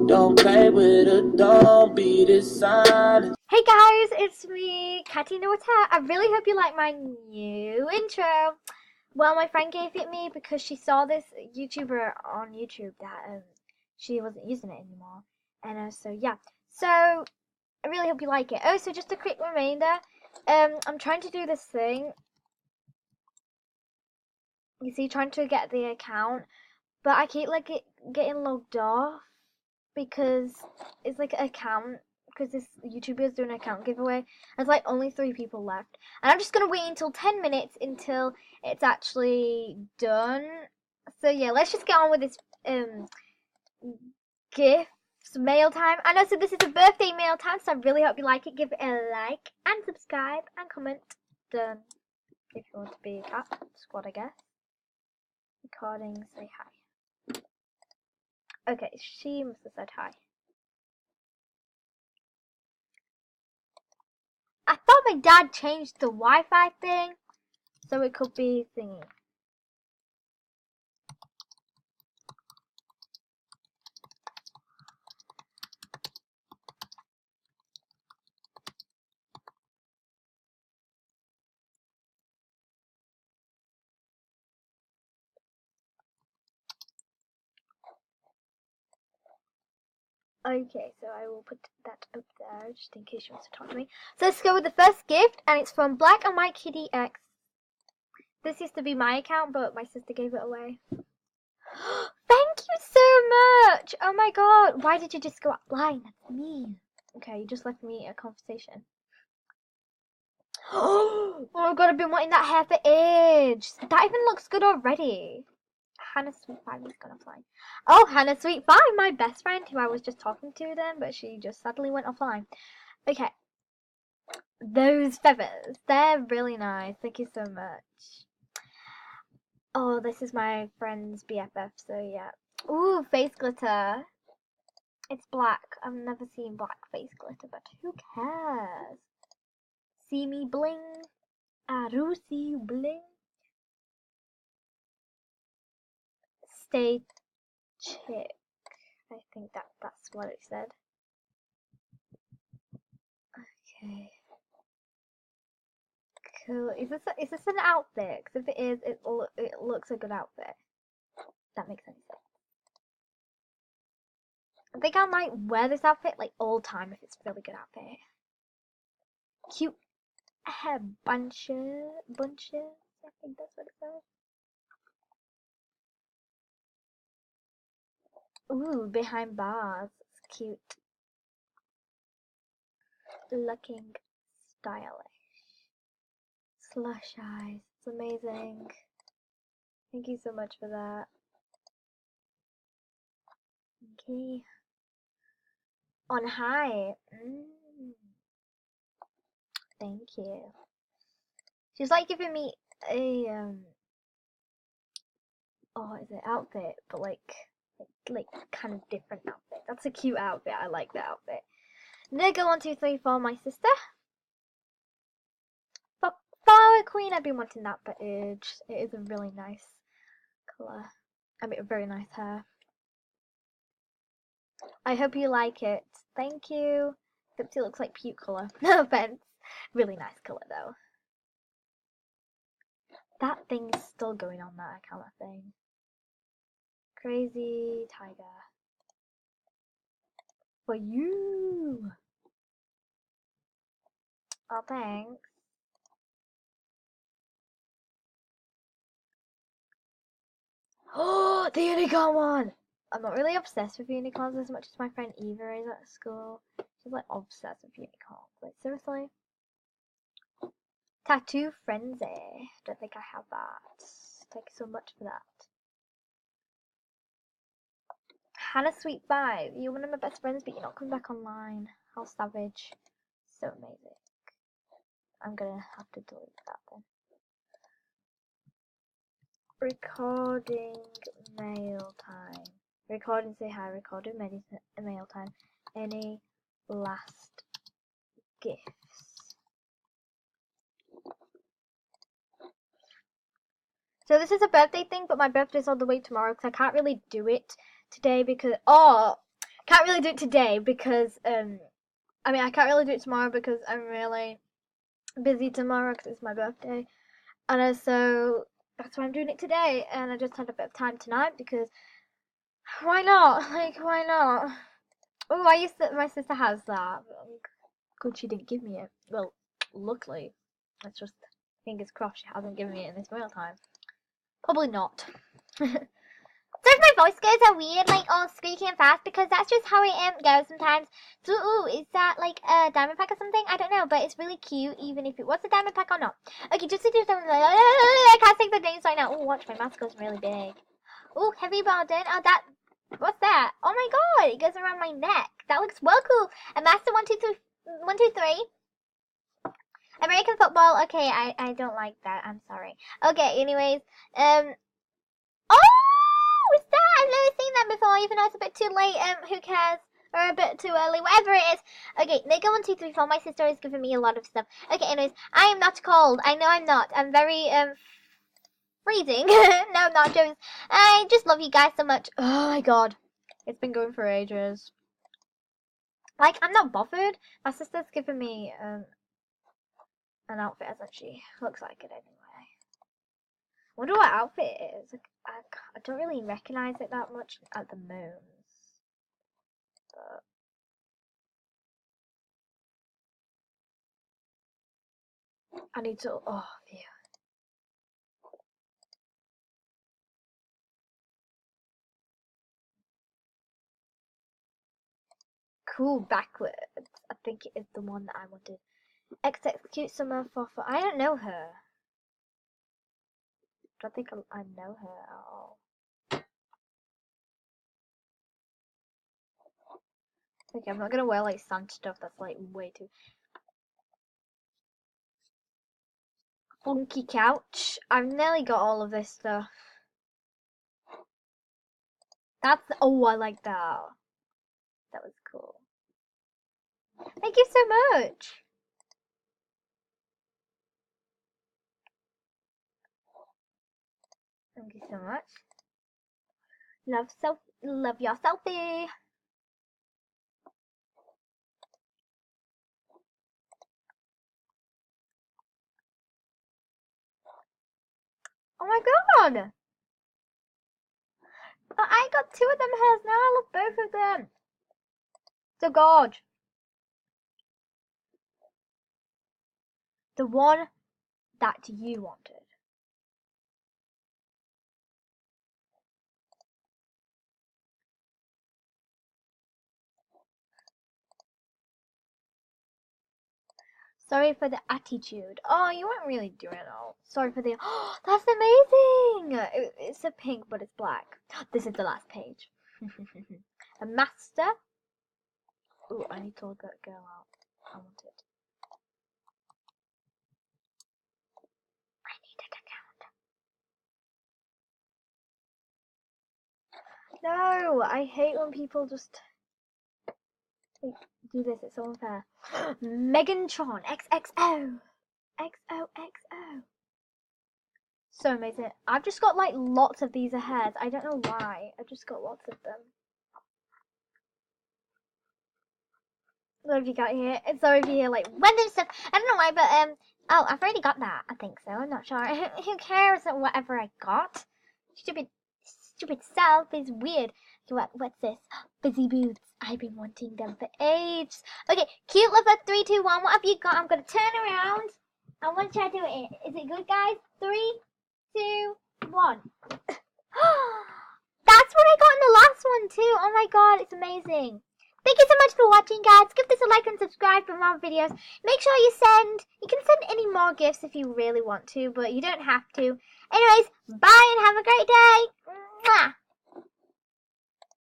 Don't play with it, don't be decided. Hey guys, it's me, Katy Noata. I really hope you like my new intro. Well, my friend gave it me because she saw this YouTuber on YouTube that she wasn't using it anymore. And so yeah. So I really hope you like it. Oh, so just a quick reminder. I'm trying to do this thing. You see, trying to get the account, but I keep like getting logged off because it's like an account. Because this YouTuber is doing an account giveaway. There's like only 3 people left. And I'm just going to wait until 10 minutes until it's actually done. So yeah, let's just get on with this gifts mail time. And also this is a birthday mail time, so I really hope you like it. Give it a like and subscribe and comment. Done. If you want to be a cat squad, I guess. Recording, say hi. Okay, she must have said hi. I thought my dad changed the Wi-Fi thing, so it could be thingy. Okay, so I will put that up there just in case she wants to talk to me. So let's go with the first gift, and it's from Black and White Kitty X. This used to be my account, but my sister gave it away. Thank you so much! Oh my god, why did you just go offline? That's mean. Okay, you just left me a conversation. Oh my god, I've been wanting that hair for ages. That even looks good already. Hannah Sweet 5 is gonna fly. Oh, Hannah Sweet 5, my best friend who I was just talking to then, but she just suddenly went offline. Okay. Those feathers, they're really nice. Thank you so much. Oh, this is my friend's BFF, so yeah. Ooh, face glitter. It's black. I've never seen black face glitter, but who cares? See me bling. I do see you bling. Stay chick. I think that's what it said. Okay. Cool. Is this an outfit? Because if it is, it looks a good outfit. That makes any sense. I think I might wear this outfit like all time if it's a really good outfit. Cute hair bunches. I think that's what it says. Ooh, behind bars. It's cute. Looking stylish. Slush eyes. It's amazing. Thank you so much for that. Okay. On high. Thank you. She's like giving me a is it outfit, but like kind of different outfit. That's a cute outfit. I like that outfit. Nigga 1 2 3 4, my sister. Flower Queen. I've been wanting that for ages. It is a really nice color. I mean, a very nice hair. I hope you like it. Thank you. Except it looks like puke color. No offense. Really nice color though. That thing's still going on that account, I think. Crazy tiger. For you. Oh, thanks. Oh, the unicorn one! I'm not really obsessed with unicorns as much as my friend Eva is at school. She's like obsessed with unicorns. Like, seriously? Tattoo Frenzy. Don't think I have that. Thank you so much for that. Hannah Sweet 5. You're one of my best friends, but you're not coming back online. How savage. So amazing. I'm gonna have to delete that then. Recording mail time. Recording say hi, recording mail time. Any last gifts? So this is a birthday thing, but my birthday's all the way tomorrow because I can't really do it today because can't really do it today because I can't really do it tomorrow because I'm really busy tomorrow because it's my birthday, and so that's why I'm doing it today. And I just had a bit of time tonight because why not? Like why not? Oh, my sister has that. Good, she didn't give me it. Well, luckily, let's just fingers crossed she hasn't given me it in this real time. Probably not. So if my voice goes all weird, like all squeaky and fast, because that's just how it goes sometimes. So, ooh, is that like a diamond pack or something? I don't know, but it's really cute, even if it was a diamond pack or not. Okay, just to do something like, I can't think the names right now. Oh, watch, my mask goes really big. Oh, heavy burden. Oh, what's that? Oh my god, it goes around my neck. That looks well cool. A master 1, 2, 3. American football. Okay, I don't like that. I'm sorry. Okay, anyways, oh, is that? I've never seen that before, even though it's a bit too late. Who cares? Or a bit too early, whatever it is. Okay, they go 1, 2, 3, 4. My sister is giving me a lot of stuff. Okay, anyways, I am not cold. I know I'm not. I'm very, freezing. No, I'm not, Jones. I just love you guys so much. Oh my god. It's been going for ages. Like, I'm not bothered. My sister's giving me, an outfit, hasn't she? Looks like it anyway. I wonder what outfit it is. I don't really recognize it that much at the moment. But I need to. Oh, phew. Cool backwards. I think it is the one that I wanted. Execute summer for. I don't know her. I don't think I know her at all. Okay, I'm not gonna wear like sun stuff. That's like way too funky couch. I've nearly got all of this stuff. I like that. That was cool. Thank you so much. Thank you so much. Love your selfie. Oh my god! I got 2 of them hairs now. I love both of them. So gorge. The one that you wanted. Sorry for the attitude. Oh, you weren't really doing it all. Sorry for the. Oh, that's amazing! It's a pink, but it's black. This is the last page. A master. Ooh, I need to look that girl out. I want it. I need an account. No, I hate when people just do this. It's so unfair. Megantron XXO. XOXO. So amazing. I've just got like lots of these hairs. I don't know why. I've just got lots of them. Sorry if you can't hear. Sorry if you hear like random stuff. I don't know why, but oh, I've already got that. I think so. I'm not sure. Who cares whatever I got? Stupid self is weird. What's this? Busy boots. I've been wanting them for ages. Okay, cute lover 3, 2, 1. What have you got? I'm gonna turn around. I want to try to do it. Is it good, guys? 3, 2, 1. That's what I got in the last one too. Oh my god, it's amazing. Thank you so much for watching, guys. Give this a like and subscribe for more videos. Make sure you can send any more gifts if you really want to, but you don't have to. Anyways, bye and have a great day. Mwah.